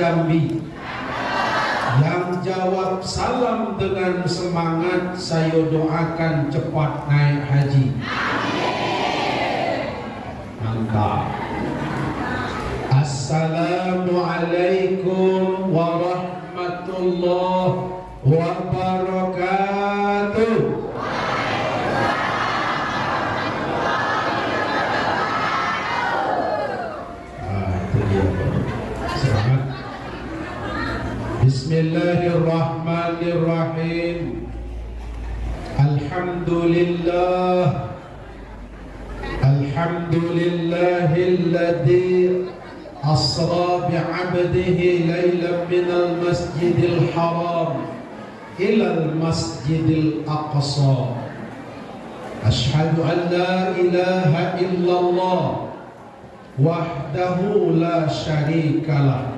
Jambi. Yang jawab salam dengan semangat, saya doakan cepat naik haji. Mantap. Assalamualaikum warahmatullahi wabarakatuh. Itu dia. Selamat. Bismillahirrahmanirrahim. Alhamdulillah. Alhamdulillahilladzi asra bi'abdihi laylan minal masjidil haram ilal masjidil aqsa. Ashhadu an la ilaha illallah wahdahu la syarikalah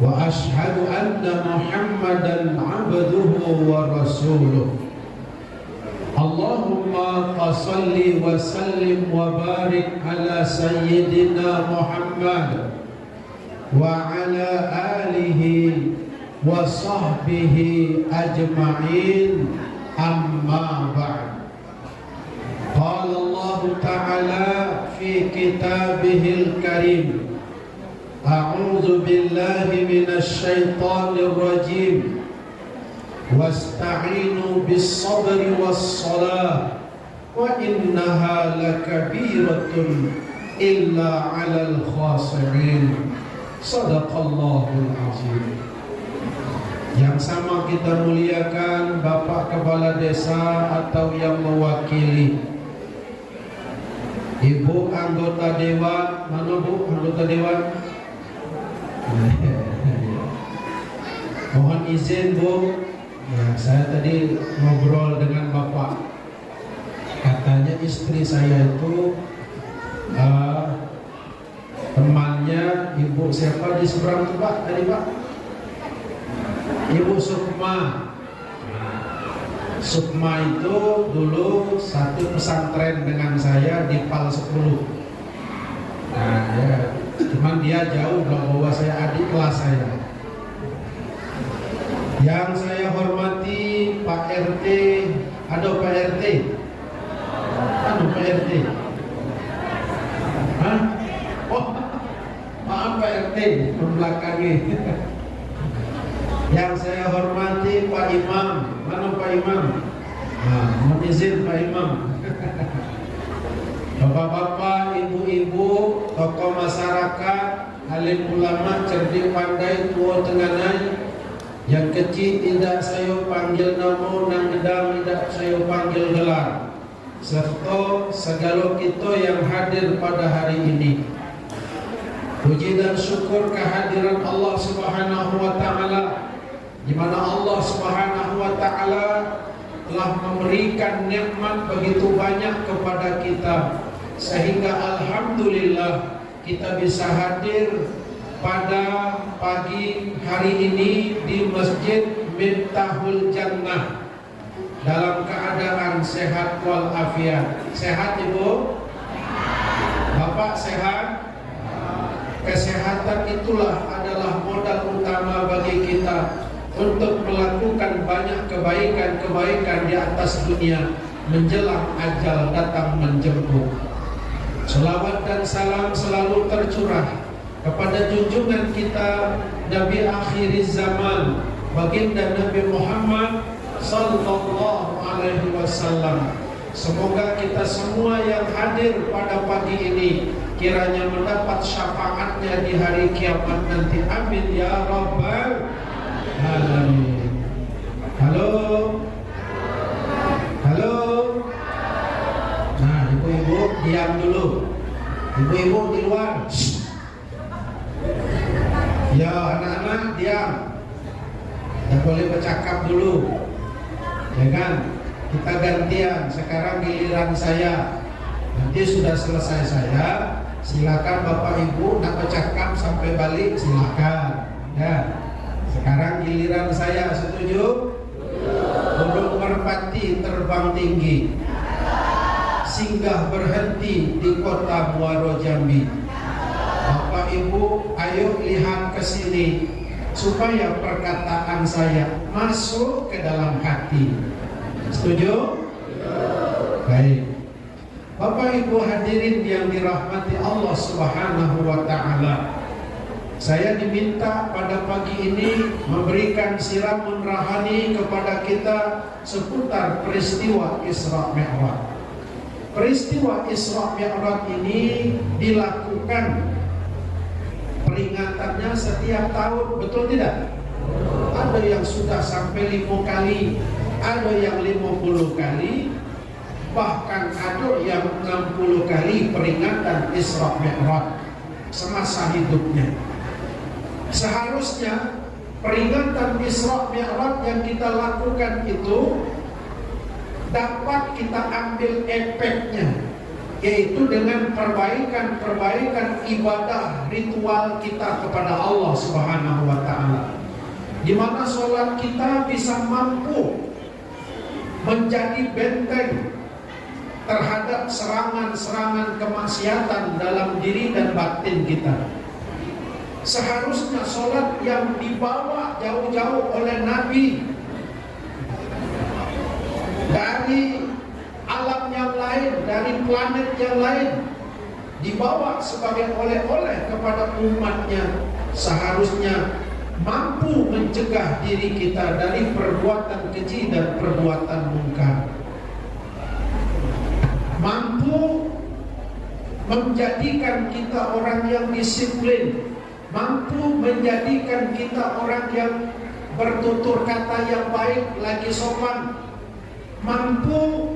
wa ashhadu anna Muhammadan abduhu wa rasuluh. Allahumma salli wa sallim wa barik ala sayyidina Muhammad wa ala alihi wa sahbihi ajma'in, amma ba'd. Qala Allah ta'ala fi kitabihil karim, a'udzu billahi minasy syaithanir rajim. Wasta'inu bis-sabri was-salah wa innaha lakabiratun illa 'alal khashirin. Shadaqallahul azim. Yang sama kita muliakan Bapak Kepala Desa atau yang mewakili, Ibu anggota dewan, mana Bu anggota dewan? Mohon izin Bu. Ya, saya tadi ngobrol dengan Bapak. Katanya istri saya itu temannya Ibu siapa di seberang itu Pak? Tadi Pak? Ibu Sukma. Sukma itu dulu satu pesantren dengan saya di PAL 10. Nah, ya, cuman dia jauh bahwa saya adik kelas saya. Yang saya hormati Pak RT, ada Pak RT? Ada Pak RT? Hah? Oh, maaf Pak RT, membelakangi. Yang saya hormati Pak Imam, mana Pak Imam? Nah, mohon izin Pak Imam. Bapak-bapak, ibu-ibu, tokoh masyarakat, alim ulama, cerdik pandai, tua tenganan. Yang kecil tidak saya panggil nama, nang gedang tidak saya panggil gelar, serta segala kita yang hadir pada hari ini. Puji dan syukur kehadiran Allah Subhanahu wa taala, di mana Allah Subhanahu wa taala telah memberikan nikmat begitu banyak kepada kita, sehingga alhamdulillah kita bisa hadir pada pagi hari ini di Masjid Miftahul Jannah dalam keadaan sehat walafiat. Sehat Ibu? Bapak sehat? Kesehatan itulah adalah modal utama bagi kita untuk melakukan banyak kebaikan-kebaikan di atas dunia menjelang ajal datang menjemput. Selawat dan salam selalu tercurah kepada junjungan kita Nabi akhir zaman, baginda Nabi Muhammad sallallahu alaihi wasallam. Semoga kita semua yang hadir pada pagi ini kiranya mendapat syafaatnya di hari kiamat nanti. Amin ya rabbal alamin. Halo. Halo. Nah, ibu-ibu diam dulu. Ibu-ibu di luar. Ya anak-anak diam. Tidak boleh bercakap dulu. Ya kan? Kita gantian. Sekarang giliran saya. Nanti sudah selesai saya, silakan Bapak Ibu nak bercakap sampai balik silakan. Ya. Sekarang giliran saya, setuju? Burung merpati terbang tinggi, singgah berhenti di kota Muaro Jambi. Bapak Ibu, ayo lihat ke sini supaya perkataan saya masuk ke dalam hati. Setuju? Baik. Bapak Ibu hadirin yang dirahmati Allah Subhanahu wa taala. Saya diminta pada pagi ini memberikan siraman rohani kepada kita seputar peristiwa Isra Mi'raj. Peristiwa Isra Mi'raj ini dilakukan peringatannya setiap tahun, betul tidak? Ada yang sudah sampai 5 kali, ada yang 50 kali, bahkan ada yang 60 kali peringatan Isra Mi'raj semasa hidupnya. Seharusnya peringatan Isra Mi'raj yang kita lakukan itu dapat kita ambil efeknya, yaitu dengan perbaikan ibadah ritual kita kepada Allah Subhanahu wa taala, di mana sholat kita bisa mampu menjadi benteng terhadap serangan-serangan kemaksiatan dalam diri dan batin kita. Seharusnya sholat yang dibawa jauh-jauh oleh Nabi dari alam yang lain, dari planet yang lain, dibawa sebagai oleh-oleh kepada umatnya, seharusnya mampu mencegah diri kita dari perbuatan keji dan perbuatan mungkar, mampu menjadikan kita orang yang disiplin, mampu menjadikan kita orang yang bertutur kata yang baik lagi sopan, mampu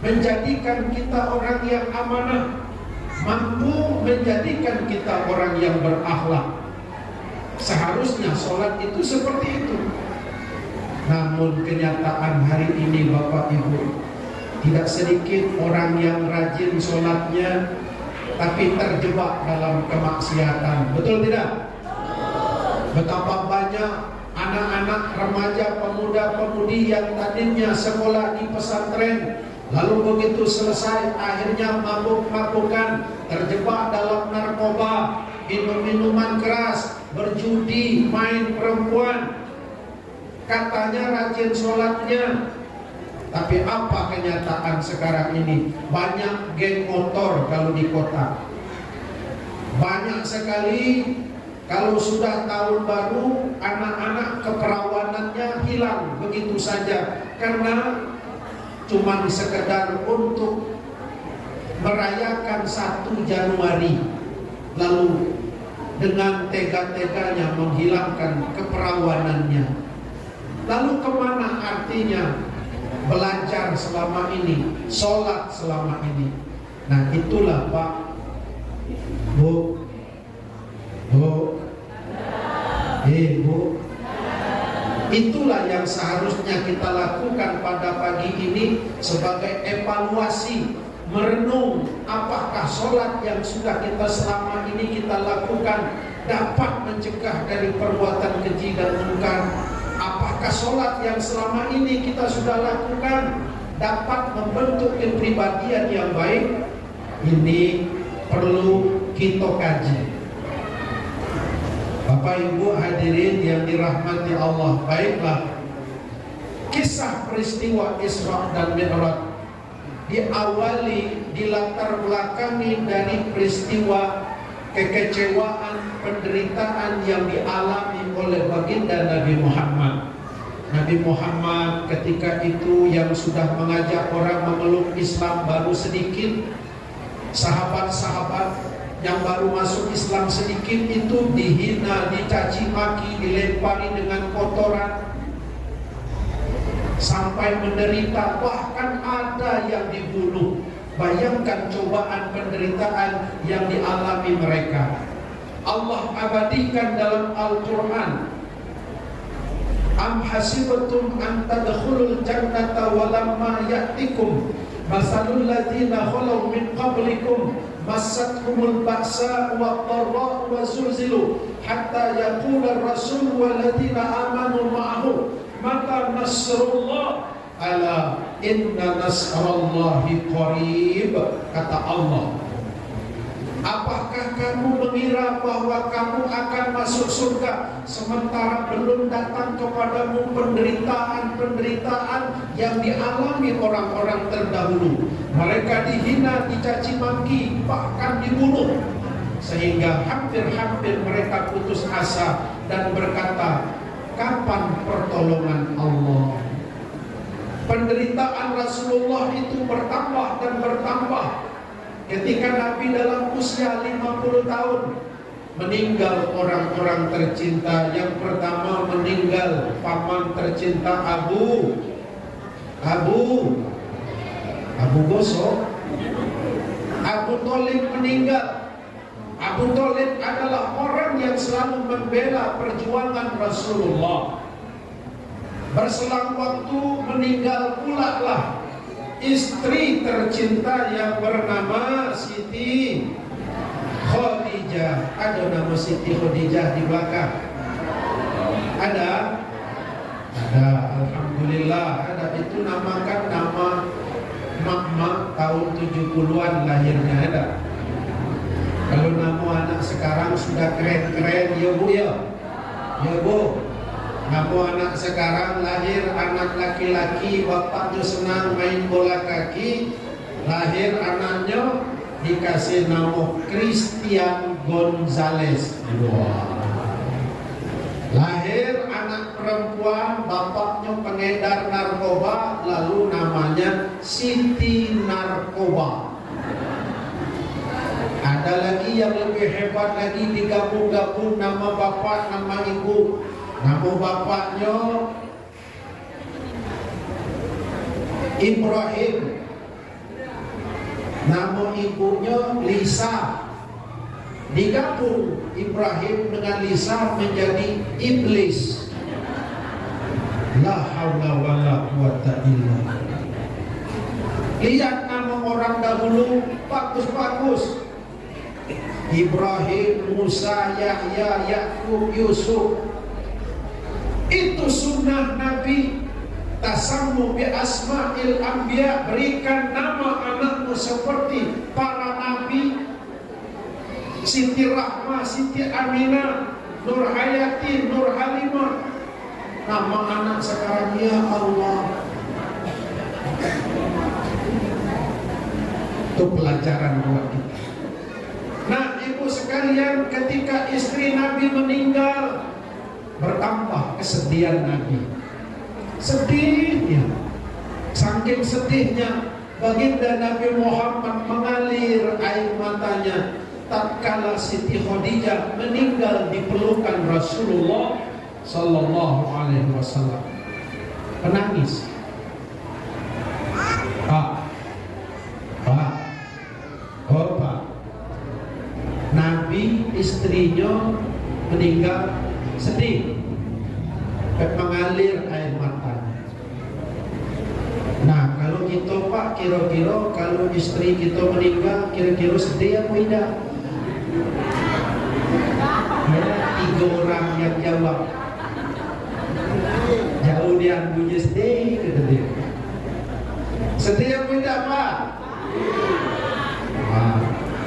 menjadikan kita orang yang amanah, mampu menjadikan kita orang yang berakhlak. Seharusnya sholat itu seperti itu. Namun kenyataan hari ini Bapak Ibu, tidak sedikit orang yang rajin sholatnya tapi terjebak dalam kemaksiatan. Betul tidak? Betapa banyak anak-anak, remaja, pemuda-pemudi yang tadinya sekolah di pesantren, lalu begitu selesai akhirnya mabuk-mabukan, terjebak dalam narkoba, minum-minuman keras, berjudi, main perempuan. Katanya rajin sholatnya, tapi apa kenyataan sekarang ini? Banyak geng motor kalau di kota. Banyak sekali kalau sudah tahun baru, anak-anak keperawanannya hilang begitu saja, karena cuma sekedar untuk merayakan 1 Januari, lalu dengan tega-teganya menghilangkan keperawanannya. Lalu kemana artinya belajar selama ini, sholat selama ini? Nah itulah Pak, Bu, Bu, itulah yang seharusnya kita lakukan pada pagi ini sebagai evaluasi, merenung apakah sholat yang sudah kita selama ini kita lakukan dapat mencegah dari perbuatan keji dan mungkar. Apakah sholat yang selama ini kita sudah lakukan dapat membentuk kepribadian yang baik? Ini perlu kita kaji. Bapak Ibu hadirin yang dirahmati Allah, baiklah, kisah peristiwa Isra dan Mi'raj diawali, dilatar belakangi dari peristiwa kekecewaan, penderitaan yang dialami oleh baginda Nabi Muhammad. Nabi Muhammad ketika itu yang sudah mengajak orang memeluk Islam baru sedikit. Sahabat-sahabat yang baru masuk Islam sedikit itu dihina, dicaci maki, dilempari dengan kotoran, sampai menderita, bahkan ada yang dibunuh. Bayangkan cobaan penderitaan yang dialami mereka. Allah abadikan dalam Al-Quran, am hasibtum an tadkhulul jannata walamma ya'tikum masalul ladzina khalu min qablikum massatkumul ba'sa wa dharra wa zulzilu hatta yaqula ar-rasul wal ladzina amanu ma'ahu mata nasrullah ala inna nasrallahi qarib. Kata Allah, apakah kamu mengira bahwa kamu akan masuk surga sementara belum datang kepadamu penderitaan-penderitaan yang dialami orang-orang terdahulu. Mereka dihina, dicaci maki, bahkan dibunuh, sehingga hampir-hampir mereka putus asa dan berkata, kapan pertolongan Allah? Penderitaan Rasulullah itu bertambah dan bertambah. Ketika Nabi dalam usia 50 tahun meninggal orang-orang tercinta. Yang pertama meninggal paman tercinta Abu Gosok. Abu Thalib meninggal. Abu Thalib adalah orang yang selalu membela perjuangan Rasulullah. Berselang waktu meninggal pula lah istri tercinta yang bernama Siti Khadijah. Ada nama Siti Khadijah di belakang? Ada? Ada, alhamdulillah ada. Itu namakan nama mak-mak tahun 70-an lahirnya, ada. Kalau nama anak sekarang sudah keren-keren, ya Bu ya? Ya Bu. Nama anak sekarang lahir anak laki-laki, bapaknya senang main bola kaki, lahir anaknya dikasih nama Christian Gonzales. Wow. Lahir anak perempuan, bapaknya pengedar narkoba, lalu namanya Siti Narkoba. Ada lagi yang lebih hebat lagi, digabung-gabung nama bapak, nama ibu. Nama bapaknya Ibrahim, nama ibunya Lisa. Digabung Ibrahim dengan Lisa menjadi Iblis. La haula wala quwata illa billah. Lihat nama orang dahulu bagus-bagus. Ibrahim, Musa, Yahya, Yakub, Yusuf. Itu sunnah Nabi. Tasammu bi asma'il anbiya, berikan nama anakmu seperti para nabi. Siti Rahmah, Siti Aminah, Nur Hayati, Nur Halimah. Nama anak sekarang, ya Allah. Itu pelajaran buat kita. Nah, ibu sekalian, ketika istri Nabi meninggal, bertambah kesedihan Nabi. Sedihnya, saking sedihnya, baginda Nabi Muhammad mengalir air matanya tatkala Siti Khadijah meninggal di pelukan Rasulullah sallallahu alaihi wasallam. Menangis. Pak, Nabi istrinya meninggal, sedih, mengalir air matanya. Nah, kalau kita Pak, kira-kira kalau istri kita meninggal, kira-kira sedih apa tidak? Ya, 3 orang yang jawab. Jauh dia bunyi sedih, kata dia. Sedih apa tidak Pak? Nah,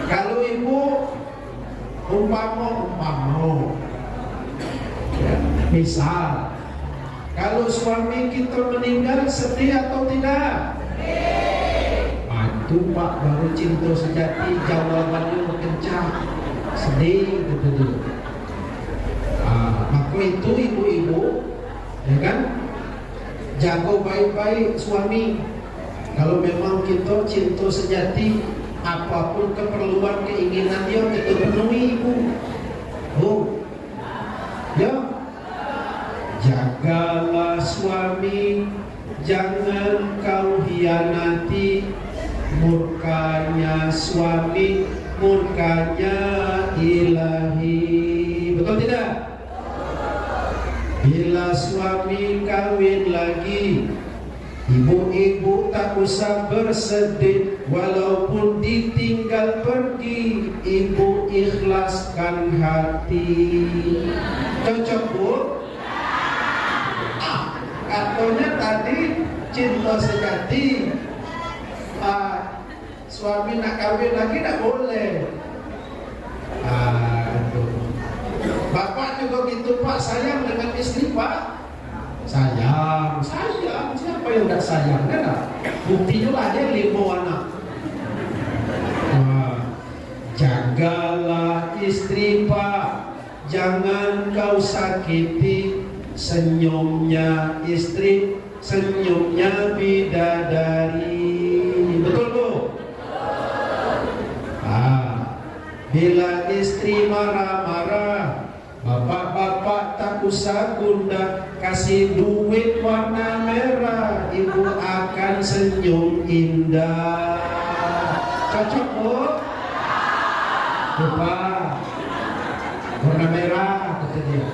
kalau ibu umpama ya, misal kalau suami kita meninggal, sedih atau tidak? Itu Pak baru cinta sejati, jawabannya kencang, sedih gitu dia. Maka itu ibu-ibu, ya kan, jaga baik-baik suami. Kalau memang kita cinta sejati, apapun keperluan keinginan dia kita penuhi ibu. Ya, jagalah suami, jangan kau hianati. Murkanya suami, murkanya ilahi. Betul tidak? Bila suami kawin lagi, ibu-ibu tak usah bersedih. Walaupun ditinggal pergi, ibu ikhlaskan hati. Cocok Bu? Katanya tadi cinta sejati. Suami nak kawin lagi tak boleh. Aduh. Bapak juga gitu Pak, sayang dengan istri Pak. Sayang. Siapa yang tidak sayang? Kan? Buktinya lah dia 5 anak. Jagalah istri Pak, jangan kau sakiti. Senyumnya istri, senyumnya bidadari. Betul Bu? Bila istri marah-marah, bapak-bapak tak usah gundah, kasih duit warna merah, ibu akan senyum indah. Cocok Bu? Lupa warna merah kata dia,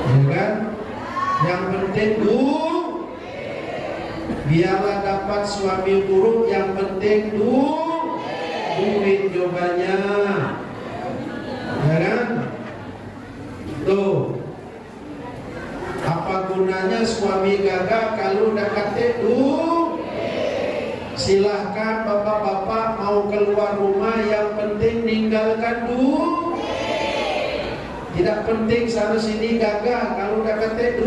ya kan? Yang penting Bu, biarlah dapat suami buruk, yang penting duit jawabannya, ya kan? Tuh, apa gunanya suami gagah kalau udah kate silahkan bapak-bapak mau keluar rumah, yang penting ninggalkan tidak penting sana sini gagah, kalau udah kate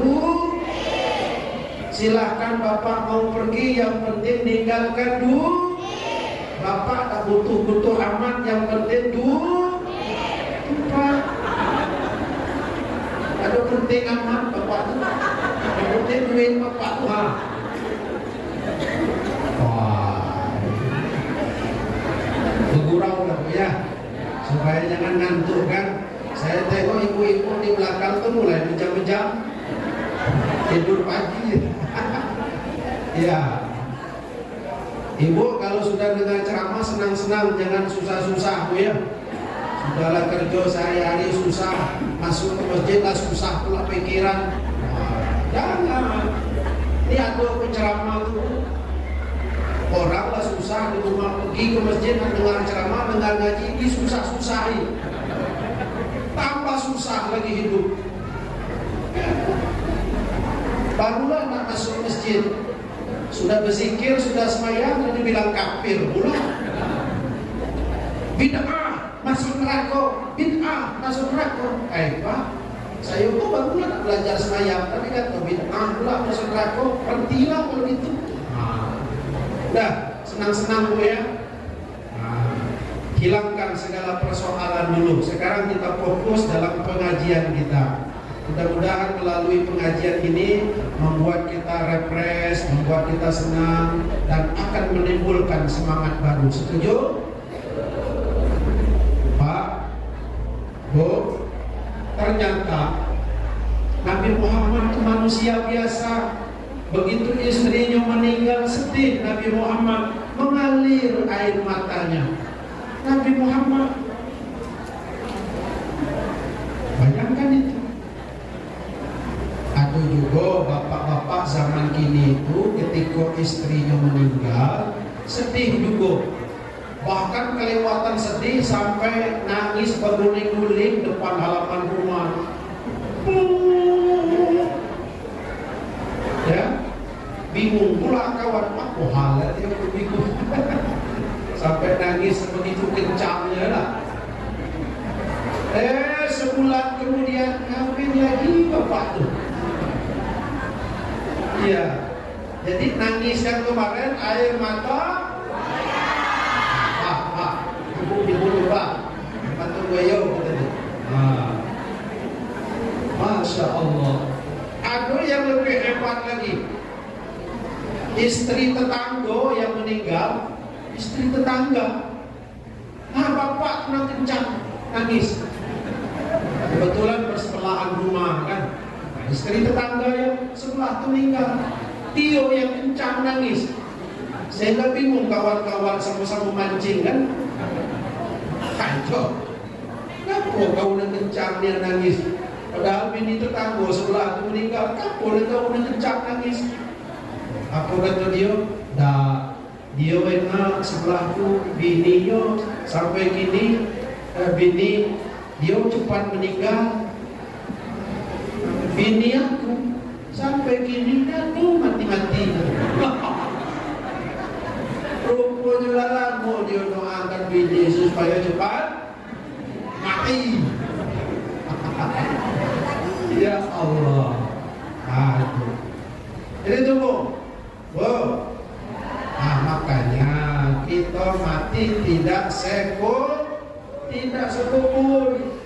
silahkan bapak mau pergi, yang penting ninggalkan bapak tak butuh amat, yang penting Pak. Ada penting amat bapak tu, yang penting duit bapak tu. Bergurau lah ya, supaya jangan ngantuk kan. Saya tengok ibu-ibu di belakang tu mulai bejam-bejam, tidur pagi. Ya, ibu kalau sudah dengar ceramah senang-senang, jangan susah-susah Bu ya. Sudahlah kerja sehari-hari susah, masuk ke masjid lah susah pula pikiran. Jangan. Ini ada penceramah tu, orang lah susah di rumah, pergi ke masjid dengar ceramah, dengar ngaji, ini susah-susahi, tambah susah lagi hidup. Barulah nak masuk masjid, sudah berzikir, sudah semayang, dan dibilang kafir pula. Bid'ah masuk neraka, bid'ah masuk neraka. Pak, saya tuh barulah nak belajar semayang, tapi kata bid'ah pula masuk neraka, berhentilah kalau gitu. Dah, senang-senang Bu ya. Hilangkan segala persoalan dulu. Sekarang kita fokus dalam pengajian kita. Mudah-mudahan melalui pengajian ini membuat kita refresh, membuat kita senang, dan akan menimbulkan semangat baru. Setuju? Pak, Bu, ternyata Nabi Muhammad itu manusia biasa. Begitu istrinya meninggal, sedih Nabi Muhammad, mengalir air matanya. Nabi Muhammad, bayangkan itu. Ada juga bapak-bapak zaman kini itu ketika istrinya meninggal, sedih juga. Bahkan kelewatan sedih sampai nangis berguling-guling depan halaman rumah. Ya, bingung pula kawan, apa halnya dia bingung. Sampai nangis begitu kencangnya lah. Sebulan kemudian kawin lagi bapak tuh. Iya, jadi nangis yang kemarin air mata. Pak, ibu Pak, bantu goyo katanya. Masya Allah. Ada yang lebih hebat lagi. Istri tetangga yang meninggal, istri tetangga. Bapak kena kencang nangis. Kebetulan bersebelahan rumah kan. Istri tetangga yang sebelah itu meninggal, dia yang kencang nangis. Saya bingung, kawan-kawan sama-sama mancing kan. Kacau. Kenapa kau nak kencang dia nangis? Padahal bini tetangga sebelah itu meninggal, kenapa kau nak kencang nangis? Apa kata dia? Dah, dia enak sebelah tu bininya sampai kini bini dia cepat meninggal. Bini aku sampai kini dah tu mati-mati. Rupanya lama dia doakan bini supaya cepat Ai. Ya Allah. Aduh. Ini tunggu. Wow. Nah, makanya kita mati tidak sekul, tidak sekubur.